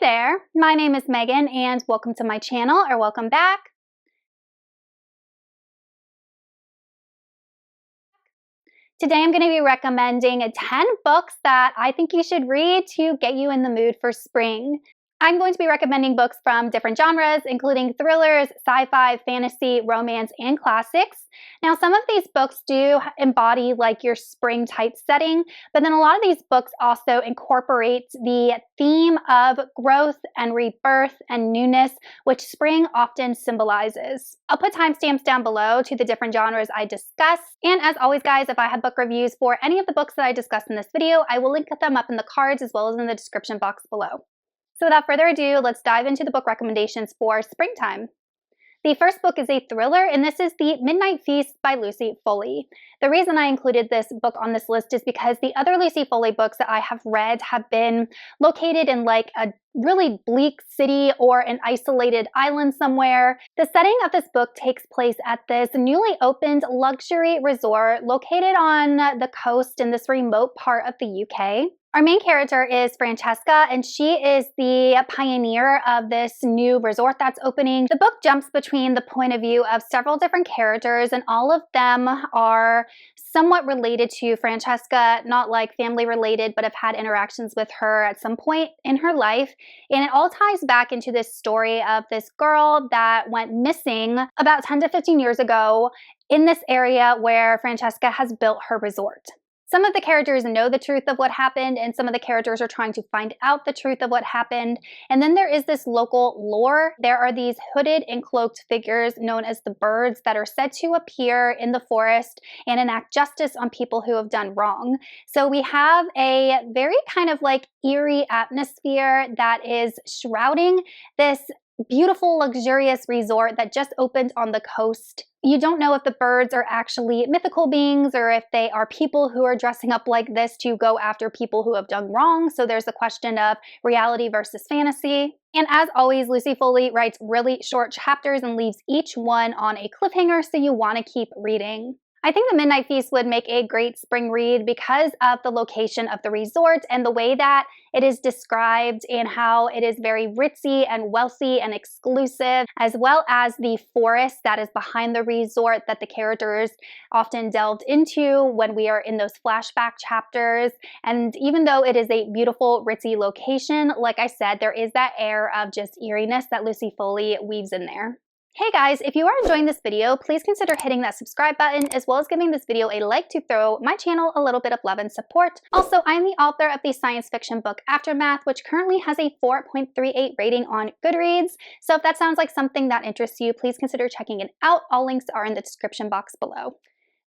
there, my name is Megan and welcome to my channel, or welcome back. Today I'm going to be recommending 10 books that I think you should read to get you in the mood for spring. I'm going to be recommending books from different genres, including thrillers, sci-fi, fantasy, romance, and classics. Now, some of these books do embody like your spring type setting, but then a lot of these books also incorporate the theme of growth and rebirth and newness, which spring often symbolizes. I'll put timestamps down below to the different genres I discuss. And as always, guys, if I have book reviews for any of the books that I discuss in this video, I will link them up in the cards as well as in the description box below. So without further ado, let's dive into the book recommendations for springtime. The first book is a thriller, and this is The Midnight Feast by Lucy Foley. The reason I included this book on this list is because the other Lucy Foley books that I have read have been located in like a really bleak city or an isolated island somewhere. The setting of this book takes place at this newly opened luxury resort located on the coast in this remote part of the UK. Our main character is Francesca, and she is the pioneer of this new resort that's opening. The book jumps between the point of view of several different characters, and all of them are somewhat related to Francesca, not like family related, but have had interactions with her at some point in her life. And it all ties back into this story of this girl that went missing about 10 to 15 years ago in this area where Francesca has built her resort. Some of the characters know the truth of what happened, and some of the characters are trying to find out the truth of what happened. And then there is this local lore. There are these hooded and cloaked figures known as the birds that are said to appear in the forest and enact justice on people who have done wrong. So we have a very kind of like eerie atmosphere that is shrouding this beautiful, luxurious resort that just opened on the coast. You don't know if the birds are actually mythical beings or if they are people who are dressing up like this to go after people who have done wrong. So there's a question of reality versus fantasy. And as always, Lucy Foley writes really short chapters and leaves each one on a cliffhanger, so you want to keep reading. I think The Midnight Feast would make a great spring read because of the location of the resort and the way that it is described and how it is very ritzy and wealthy and exclusive, as well as the forest that is behind the resort that the characters often delved into when we are in those flashback chapters. And even though it is a beautiful, ritzy location, like I said, there is that air of just eeriness that Lucy Foley weaves in there. Hey guys, if you are enjoying this video, please consider hitting that subscribe button as well as giving this video a like to throw my channel a little bit of love and support. Also, I am the author of the science fiction book Aftermath, which currently has a 4.38 rating on Goodreads. So if that sounds like something that interests you, please consider checking it out. All links are in the description box below.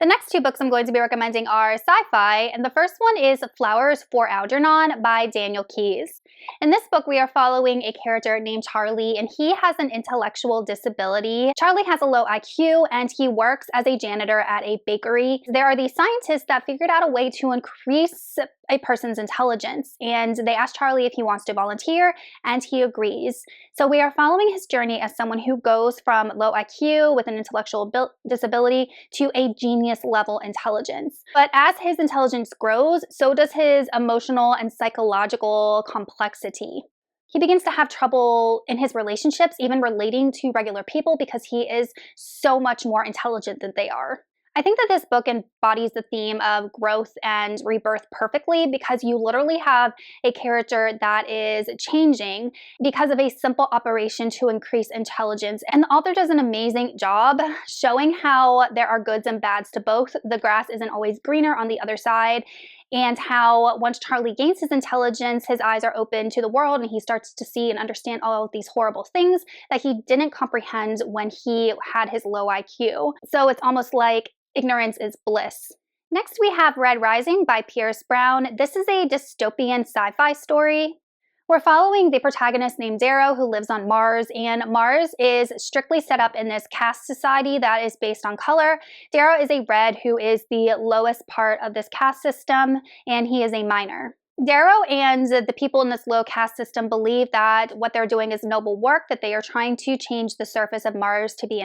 The next two books I'm going to be recommending are sci-fi, and the first one is Flowers for Algernon by Daniel Keyes. In this book, we are following a character named Charlie, and he has an intellectual disability. Charlie has a low IQ, and he works as a janitor at a bakery. There are these scientists that figured out a way to increase a person's intelligence, and they asked Charlie if he wants to volunteer, and he agrees. So we are following his journey as someone who goes from low IQ with an intellectual disability to a genius level intelligence. But as his intelligence grows, so does his emotional and psychological complexity. He begins to have trouble in his relationships, even relating to regular people, because he is so much more intelligent than they are. I think that this book embodies the theme of growth and rebirth perfectly, because you literally have a character that is changing because of a simple operation to increase intelligence. And the author does an amazing job showing how there are goods and bads to both. The grass isn't always greener on the other side, and how once Charlie gains his intelligence, his eyes are open to the world and he starts to see and understand all of these horrible things that he didn't comprehend when he had his low IQ. So it's almost like ignorance is bliss. Next, we have Red Rising by Pierce Brown. This is a dystopian sci-fi story. We're following the protagonist named Darrow, who lives on Mars, and Mars is strictly set up in this caste society that is based on color. Darrow is a red who is the lowest part of this caste system, and he is a minor. Darrow and the people in this low caste system believe that what they're doing is noble work, that they are trying to change the surface of Mars to be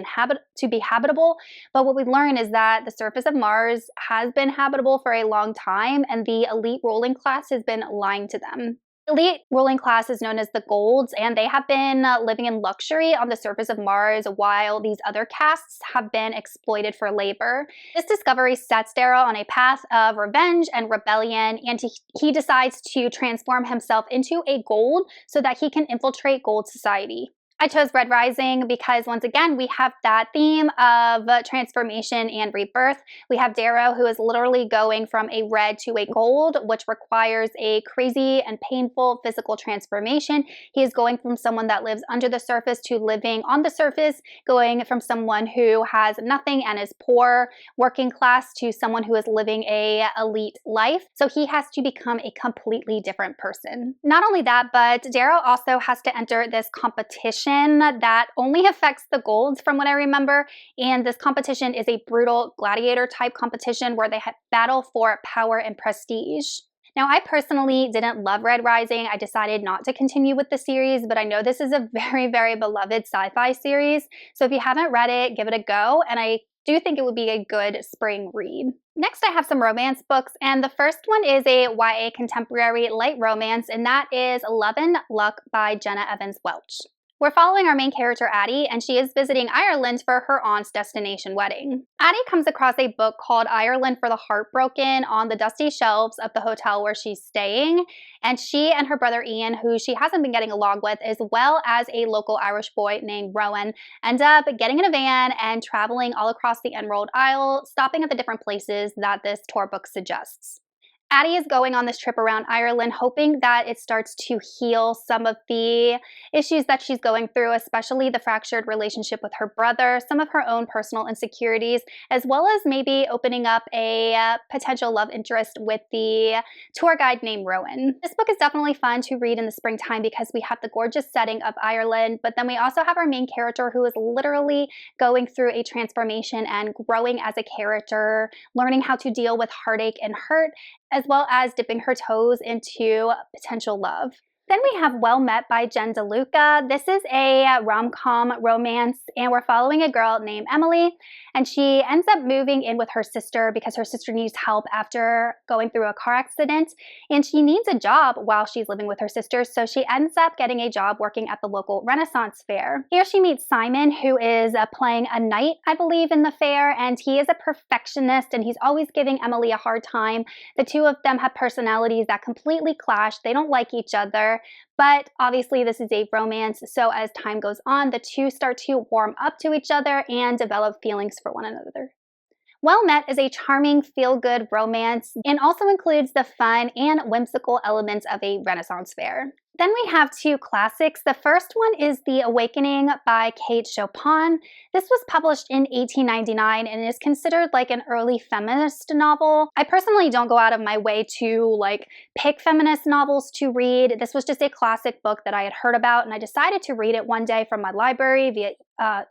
habitable. But what we learn is that the surface of Mars has been habitable for a long time, and the elite ruling class has been lying to them. Elite ruling class is known as the Golds, and they have been living in luxury on the surface of Mars while these other castes have been exploited for labor. This discovery sets Darrow on a path of revenge and rebellion, and he decides to transform himself into a Gold so that he can infiltrate Gold society. I chose Red Rising because, once again, we have that theme of transformation and rebirth. We have Darrow, who is literally going from a red to a gold, which requires a crazy and painful physical transformation. He is going from someone that lives under the surface to living on the surface, going from someone who has nothing and is poor, working class, to someone who is living a elite life. So he has to become a completely different person. Not only that, but Darrow also has to enter this competition that only affects the Golds from what I remember, and this competition is a brutal gladiator type competition where they battle for power and prestige. Now, I personally didn't love Red Rising. I decided not to continue with the series, but I know this is a very, very beloved sci-fi series, so if you haven't read it, give it a go, and I do think it would be a good spring read. Next, I have some romance books, and the first one is a YA contemporary light romance, and that is Love and Luck by Jenna Welch. We're following our main character, Addie, and she is visiting Ireland for her aunt's destination wedding. Addie comes across a book called Ireland for the Heartbroken on the dusty shelves of the hotel where she's staying, and she and her brother Ian, who she hasn't been getting along with, as well as a local Irish boy named Rowan, end up getting in a van and traveling all across the Emerald Isle, stopping at the different places that this tour book suggests. Addie is going on this trip around Ireland hoping that it starts to heal some of the issues that she's going through, especially the fractured relationship with her brother, some of her own personal insecurities, as well as maybe opening up a potential love interest with the tour guide named Rowan. This book is definitely fun to read in the springtime because we have the gorgeous setting of Ireland, but then we also have our main character who is literally going through a transformation and growing as a character, learning how to deal with heartache and hurt, as well as dipping her toes into potential love. Then we have Well Met by Jen DeLuca. This is a rom-com romance, and we're following a girl named Emily, and she ends up moving in with her sister because her sister needs help after going through a car accident, and she needs a job while she's living with her sister, so she ends up getting a job working at the local Renaissance fair. Here she meets Simon, who is playing a knight, I believe, in the fair, and he is a perfectionist, and he's always giving Emily a hard time. The two of them have personalities that completely clash. They don't like each other. But obviously this is a romance, so as time goes on, the two start to warm up to each other and develop feelings for one another. Well Met is a charming, feel-good romance and also includes the fun and whimsical elements of a Renaissance fair. Then we have two classics. The first one is The Awakening by Kate Chopin. This was published in 1899 and is considered like an early feminist novel. I personally don't go out of my way to pick feminist novels to read. This was just a classic book that I had heard about, and I decided to read it one day from my library via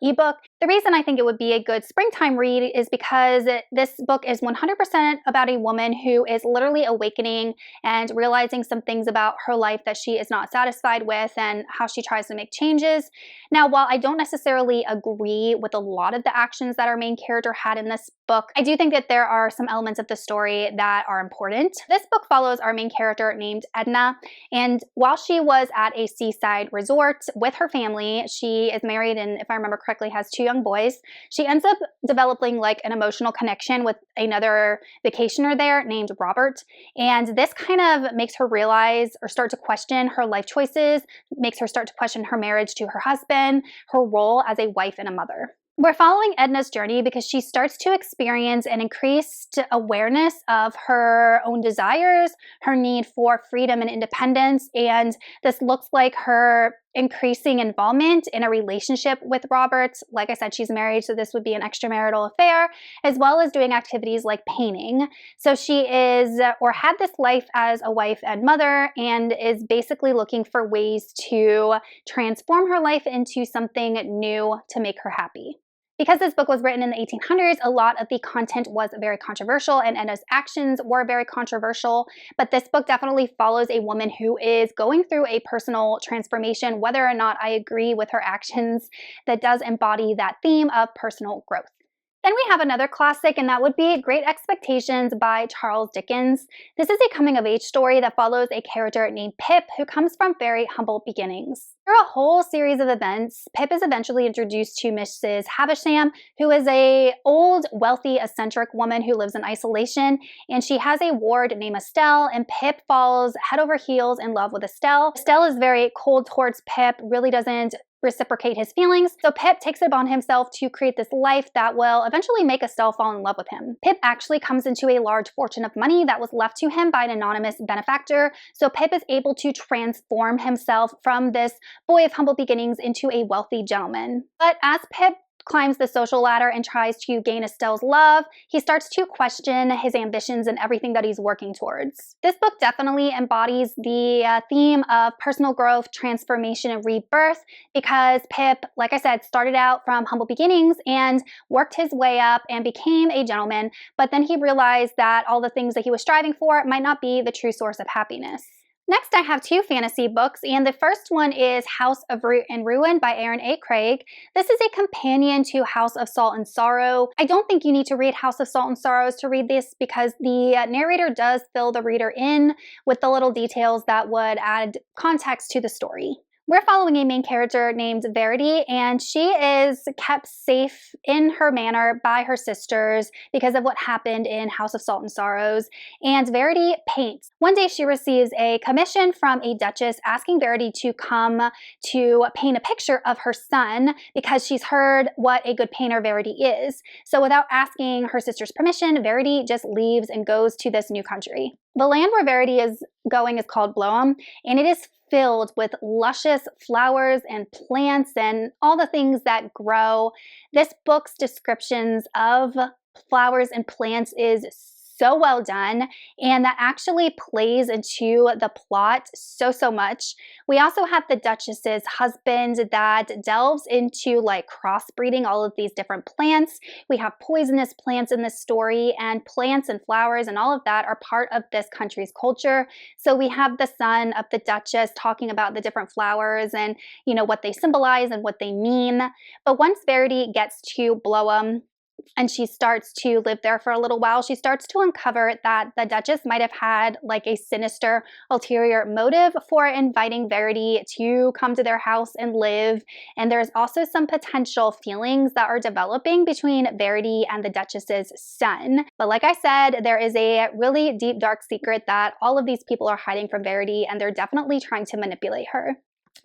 ebook. The reason I think it would be a good springtime read is because this book is 100% about a woman who is literally awakening and realizing some things about her life that she is not satisfied with and how she tries to make changes. Now, while I don't necessarily agree with a lot of the actions that our main character had in this book, I do think that there are some elements of the story that are important. This book follows our main character named Edna, and while she was at a seaside resort with her family, she is married and, if I remember correctly, has two young boys. She ends up developing an emotional connection with another vacationer there named Robert, and this kind of makes her realize or start to question her life choices, makes her start to question her marriage to her husband, her role as a wife and a mother. We're following Edna's journey because she starts to experience an increased awareness of her own desires, her need for freedom and independence, and this looks like her increasing involvement in a relationship with Robert. Like I said, she's married, so this would be an extramarital affair, as well as doing activities like painting. So she is, or had this life as a wife and mother, and is basically looking for ways to transform her life into something new to make her happy. Because this book was written in the 1800s, a lot of the content was very controversial and Edna's actions were very controversial, but this book definitely follows a woman who is going through a personal transformation, whether or not I agree with her actions, that does embody that theme of personal growth. Then we have another classic, and that would be Great Expectations by Charles Dickens. This is a coming-of-age story that follows a character named Pip who comes from very humble beginnings. Through a whole series of events, Pip is eventually introduced to Mrs. Havisham, who is an old, wealthy, eccentric woman who lives in isolation, and she has a ward named Estelle, and Pip falls head over heels in love with Estelle. Estelle is very cold towards Pip, really doesn't reciprocate his feelings, so Pip takes it upon himself to create this life that will eventually make Estelle fall in love with him. Pip actually comes into a large fortune of money that was left to him by an anonymous benefactor, so Pip is able to transform himself from this boy of humble beginnings into a wealthy gentleman. But as Pip climbs the social ladder and tries to gain Estelle's love, he starts to question his ambitions and everything that he's working towards. This book definitely embodies the theme of personal growth, transformation, and rebirth because Pip, like I said, started out from humble beginnings and worked his way up and became a gentleman, but then he realized that all the things that he was striving for might not be the true source of happiness. Next, I have two fantasy books, and the first one is House of Root and Ruin by Erin A. Craig. This is a companion to House of Salt and Sorrow. I don't think you need to read House of Salt and Sorrows to read this because the narrator does fill the reader in with the little details that would add context to the story. We're following a main character named Verity, and she is kept safe in her manor by her sisters because of what happened in House of Salt and Sorrows, and Verity paints. One day she receives a commission from a duchess asking Verity to come to paint a picture of her son because she's heard what a good painter Verity is. So without asking her sister's permission, Verity just leaves and goes to this new country. The land where Verity is going is called Bloem, and it is filled with luscious flowers and plants and all the things that grow. This book's descriptions of flowers and plants is so well done, and that actually plays into the plot so much. We also have the Duchess's husband that delves into like crossbreeding all of these different plants. We have poisonous plants in this story, and plants and flowers and all of that are part of this country's culture. So we have the son of the Duchess talking about the different flowers and, you know, what they symbolize and what they mean. But once Verity gets to Bloem, and she starts to live there for a little while, she starts to uncover that the Duchess might have had like a sinister ulterior motive for inviting Verity to come to their house and live. And there's also some potential feelings that are developing between Verity and the Duchess's son. But like I said, there is a really deep, dark secret that all of these people are hiding from Verity, and they're definitely trying to manipulate her.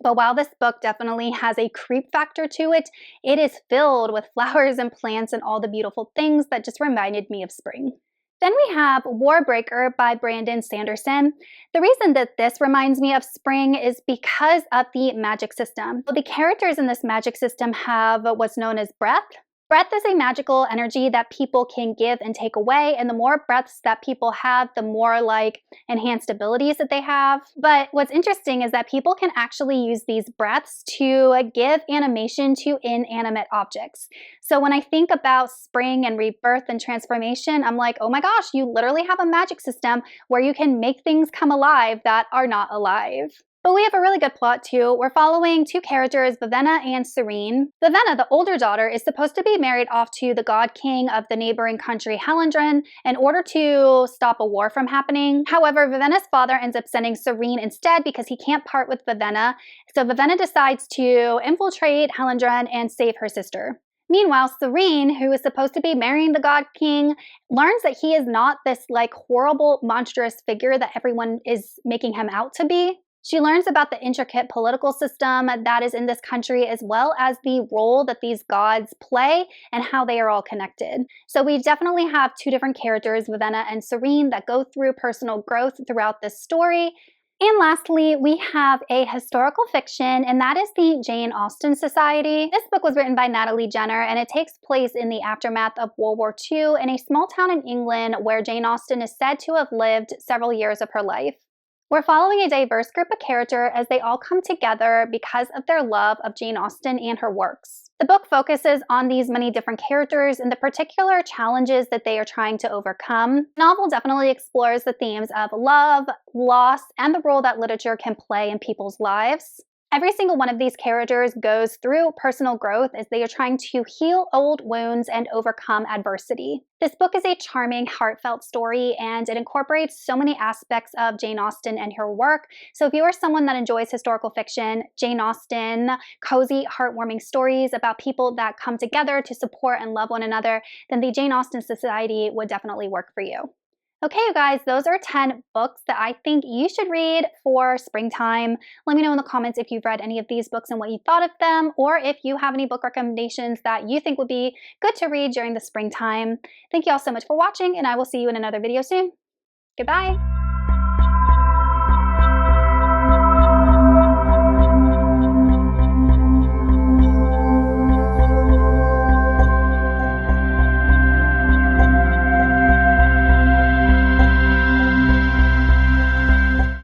But while this book definitely has a creep factor to it, it is filled with flowers and plants and all the beautiful things that just reminded me of spring. Then we have Warbreaker by Brandon Sanderson. The reason that this reminds me of spring is because of the magic system. The characters in this magic system have what's known as breath. Breath is a magical energy that people can give and take away, and the more breaths that people have, the more like enhanced abilities that they have. But what's interesting is that people can actually use these breaths to give animation to inanimate objects. So when I think about spring and rebirth and transformation, I'm like, oh my gosh, you literally have a magic system where you can make things come alive that are not alive. But we have a really good plot too. We're following two characters, Vivenna and Serene. Vivenna, the older daughter, is supposed to be married off to the god king of the neighboring country, Algernon, in order to stop a war from happening. However, Vivenna's father ends up sending Serene instead because he can't part with Vivenna. So Vivenna decides to infiltrate Algernon and save her sister. Meanwhile, Serene, who is supposed to be marrying the god king, learns that he is not this like horrible, monstrous figure that everyone is making him out to be. She learns about the intricate political system that is in this country, as well as the role that these gods play and how they are all connected. So we definitely have two different characters, Vivenna and Serene, that go through personal growth throughout this story. And lastly, we have a historical fiction, and that is the Jane Austen Society. This book was written by Natalie, and it takes place in the aftermath of World War II in a small town in England where Jane Austen is said to have lived several years of her life. We're following a diverse group of characters as they all come together because of their love of Jane Austen and her works. The book focuses on these many different characters and the particular challenges that they are trying to overcome. The novel definitely explores the themes of love, loss, and the role that literature can play in people's lives. Every single one of these characters goes through personal growth as they are trying to heal old wounds and overcome adversity. This book is a charming, heartfelt story, and it incorporates so many aspects of Jane Austen and her work. So if you are someone that enjoys historical fiction, Jane Austen, cozy, heartwarming stories about people that come together to support and love one another, then the Jane Austen Society would definitely work for you. Okay, you guys, those are 10 books that I think you should read for springtime. Let me know in the comments if you've read any of these books and what you thought of them, or if you have any book recommendations that you think would be good to read during the springtime. Thank you all so much for watching, and I will see you in another video soon. Goodbye!